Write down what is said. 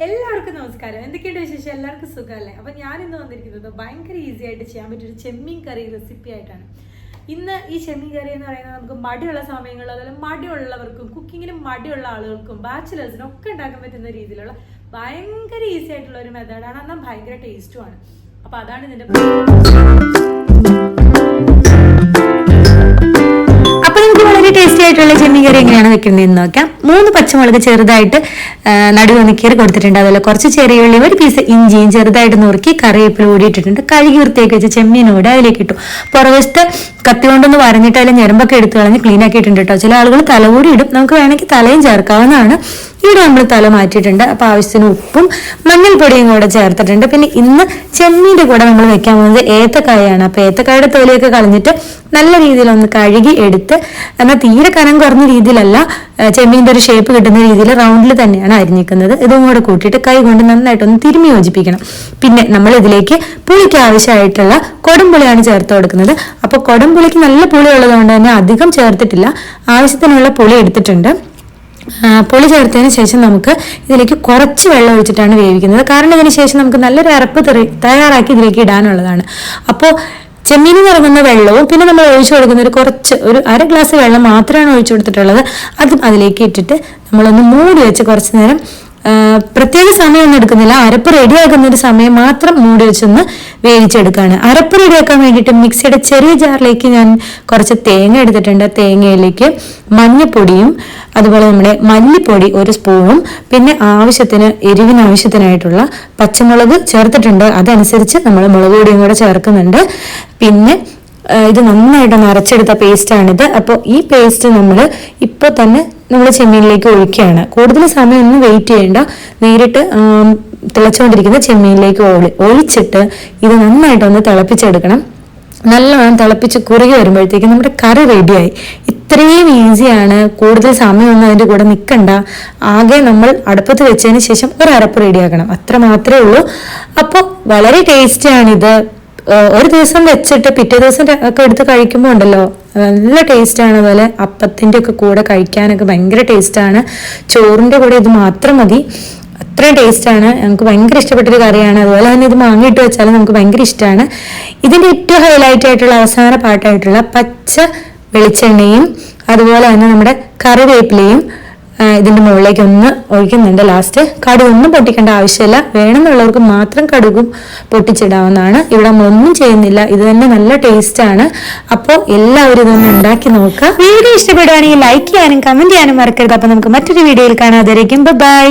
എല്ലാവർക്കും നമസ്കാരം. എന്തൊക്കെയുണ്ട് വിശേഷം? എല്ലാവർക്കും സുഖമല്ലേ? അപ്പം ഞാനിന്ന് വന്നിരിക്കുന്നത് ഭയങ്കര ഈസി ആയിട്ട് ചെയ്യാൻ പറ്റിയൊരു ചെമ്മീൻ കറി റെസിപ്പി ആയിട്ടാണ്. ഇന്ന് ഈ ചെമ്മീൻ കറി എന്ന് പറയുന്നത് നമുക്ക് മടിയുള്ള സമയങ്ങളിൽ, അതുപോലെ മടിയുള്ളവർക്കും കുക്കിങ്ങിന് മടിയുള്ള ആളുകൾക്കും ബാച്ചിലേഴ്സിനും ഒക്കെ ഉണ്ടാക്കാൻ പറ്റുന്ന രീതിയിലുള്ള ഭയങ്കര ഈസി ആയിട്ടുള്ള ഒരു മെത്തേഡാണ്. എന്നാൽ ഭയങ്കര ടേസ്റ്റുമാണ്. അപ്പം അതാണ് ഇതിൻ്റെ ടേസ്റ്റി ആയിട്ടുള്ള ചെമ്മീൻ കറി എങ്ങനെയാണ് വെക്കുന്നതെന്ന് നോക്കാം. 3 പച്ചമുളക് ചെറുതായിട്ട് നടുവൊന്ന് കീറി കൊടുത്തിട്ടുണ്ട്. അതുപോലെ കുറച്ച് ചെറിയ ഉള്ളി, ഒരു പീസ് ഇഞ്ചിയും ചെറുതായിട്ട് നുറുക്കി കറിവേപ്പില കൂടിയിട്ടിട്ടുണ്ട്. കഴുകി വൃത്തിയാക്കി വെച്ച് ചെമ്മീനോട് അതിലേക്ക് ഇട്ടു. പുറവശത്ത് കത്തി കൊണ്ടൊന്ന് വരഞ്ഞിട്ട് അതിൽ ഞരമ്പൊക്കെ എടുത്ത് കളഞ്ഞ് ക്ലീൻ ആക്കിയിട്ടുണ്ട് കേട്ടോ. ചില ആളുകൾ തല കൂടി ഇടും, നമുക്ക് വേണമെങ്കിൽ തലയും ചേർക്കാവുന്നതാണ്. ഇവിടെ നമ്മൾ തല മാറ്റിയിട്ടുണ്ട്. അപ്പൊ ആവശ്യത്തിന് ഉപ്പും മഞ്ഞൾപ്പൊടിയും കൂടെ ചേർത്തിട്ടുണ്ട്. പിന്നെ ഇന്ന് ചെമ്മീൻ്റെ കൂടെ നമ്മൾ വെക്കാൻ പോകുന്നത് ഏത്തക്കായാണ്. അപ്പൊ ഏത്തക്കായുടെ തൊലിയൊക്കെ കളഞ്ഞിട്ട് നല്ല രീതിയിൽ ഒന്ന് കഴുകി എടുത്ത്, എന്നാൽ തീരെ കനം കുറഞ്ഞ രീതിയിലല്ല, ചെമ്മീൻ്റെ ഒരു ഷേപ്പ് കിട്ടുന്ന രീതിയിൽ റൗണ്ടിൽ തന്നെയാണ് അരിഞ്ഞിരിക്കുന്നത്. ഇതും കൂടെ കൂട്ടിയിട്ട് കൈ കൊണ്ട് നന്നായിട്ടൊന്ന് തിരുമ്മി യോജിപ്പിക്കണം. പിന്നെ നമ്മൾ ഇതിലേക്ക് പുളിക്ക് ആവശ്യമായിട്ടുള്ള കൊടംപുളിയാണ് ചേർത്ത് കൊടുക്കുന്നത്. അപ്പോൾ കൊടംപുളിക്ക് നല്ല പുളി ഉള്ളതുകൊണ്ട് തന്നെ അധികം ചേർത്തിട്ടില്ല, ആവശ്യത്തിനുള്ള പുളി എടുത്തിട്ടുണ്ട്. പുളി ചേർത്തതിന് ശേഷം നമുക്ക് ഇതിലേക്ക് കുറച്ച് വെള്ളം ഒഴിച്ചിട്ടാണ് വേവിക്കുന്നത്. കാരണം ഇതിന് ശേഷം നമുക്ക് നല്ലൊരു അരപ്പ് തയ്യാറാക്കി ഇതിലേക്ക് ഇടാനുള്ളതാണ്. അപ്പോൾ ചെമ്മീനിൽ ഇറങ്ങുന്ന വെള്ളവും പിന്നെ നമ്മൾ ഒഴിച്ചു കൊടുക്കുന്ന ഒരു 1/2 ഗ്ലാസ് വെള്ളം മാത്രമാണ് ഒഴിച്ചു കൊടുത്തിട്ടുള്ളത്. അതും അതിലേക്ക് ഇട്ടിട്ട് നമ്മളൊന്ന് മൂടി വെച്ച് കുറച്ച് നേരം, പ്രത്യേക സമയമൊന്നും എടുക്കുന്നില്ല, അരപ്പ് റെഡിയാക്കുന്ന ഒരു സമയം മാത്രം മൂടി വെച്ചൊന്ന് വേവിച്ചെടുക്കുകയാണ്. അരപ്പ് റെഡിയാക്കാൻ വേണ്ടിയിട്ട് മിക്സിയുടെ ചെറിയ ജാറിലേക്ക് ഞാൻ കുറച്ച് തേങ്ങ എടുത്തിട്ടുണ്ട്. തേങ്ങയിലേക്ക് മഞ്ഞപ്പൊടിയും അതുപോലെ നമ്മുടെ മല്ലിപ്പൊടി 1 സ്പൂണും പിന്നെ എരിവിന് ആവശ്യത്തിനായിട്ടുള്ള പച്ചമുളക് ചേർത്തിട്ടുണ്ട്. അതനുസരിച്ച് നമ്മൾ മുളക് പൊടിയും കൂടെ ചേർക്കുന്നുണ്ട്. പിന്നെ ഇത് നന്നായിട്ട് അരച്ചെടുത്ത പേസ്റ്റാണിത്. അപ്പോൾ ഈ പേസ്റ്റ് നമ്മൾ ഇപ്പോൾ തന്നെ നമ്മൾ ചെമ്മീനിലേക്ക് ഒഴിക്കുകയാണ്. കൂടുതൽ സമയമൊന്നും വെയിറ്റ് ചെയ്യേണ്ട, നേരിട്ട് തിളച്ചുകൊണ്ടിരിക്കുന്ന ചെമ്മീനിലേക്ക് ഒഴിച്ചിട്ട് ഇത് നന്നായിട്ടൊന്ന് തിളപ്പിച്ചെടുക്കണം. നല്ലോണം തിളപ്പിച്ച് കുറുകി വരുമ്പോഴത്തേക്കും നമ്മുടെ കറി റെഡിയായി. ഇത്രയും ഈസിയാണ്, കൂടുതൽ സമയമൊന്നും അതിൻ്റെ കൂടെ നിൽക്കണ്ട. ആകെ നമ്മൾ അടുപ്പത്ത് വെച്ചതിന് ശേഷം ഒരു അരപ്പ് റെഡിയാക്കണം, അത്ര മാത്രമേ ഉള്ളൂ. അപ്പോൾ വളരെ ടേസ്റ്റിയാണിത്. ഒരു ദിവസം വെച്ചിട്ട് പിറ്റേ ദിവസം ഒക്കെ എടുത്ത് കഴിക്കുമ്പോൾ ഉണ്ടല്ലോ, നല്ല ടേസ്റ്റാണ്. അതുപോലെ അപ്പത്തിൻ്റെ ഒക്കെ കൂടെ കഴിക്കാനൊക്കെ ഭയങ്കര ടേസ്റ്റാണ്. ചോറിൻ്റെ കൂടെ ഇത് മാത്രം മതി, അത്രയും ടേസ്റ്റാണ്. നമുക്ക് ഭയങ്കര ഇഷ്ടപ്പെട്ടൊരു കറിയാണ്. അതുപോലെ തന്നെ ഇത് മാങ്ങിയിട്ട് വെച്ചാലും നമുക്ക് ഭയങ്കര ഇഷ്ടമാണ്. ഇതിൻ്റെ ഏറ്റവും ഹൈലൈറ്റ് ആയിട്ടുള്ള അവസാന പാട്ടായിട്ടുള്ള പച്ച വെളിച്ചെണ്ണയും അതുപോലെ തന്നെ നമ്മുടെ കറിവേപ്പിലയും ഇതിൻ്റെ മുകളിലേക്ക് ഒന്ന് ഒഴിക്കുന്നുണ്ട്. ലാസ്റ്റ് കടുകൊന്നും പൊട്ടിക്കേണ്ട ആവശ്യമില്ല, വേണമെന്നുള്ളവർക്ക് മാത്രം കടുകും പൊട്ടിച്ചിടാവുന്നതാണ്. ഇവിടെ നമ്മളൊന്നും ചെയ്യുന്നില്ല, ഇത് തന്നെ നല്ല ടേസ്റ്റാണ്. അപ്പോൾ എല്ലാവരും ഇതൊന്ന് ഉണ്ടാക്കി നോക്കുക. വീഡിയോ ഇഷ്ടപ്പെടുകയാണെങ്കിൽ ലൈക്ക് ചെയ്യാനും കമന്റ് ചെയ്യാനും മറക്കരുത്. അപ്പോൾ നമുക്ക് മറ്റൊരു വീഡിയോയിൽ കാണാം. അതുവരേക്കും ബൈ.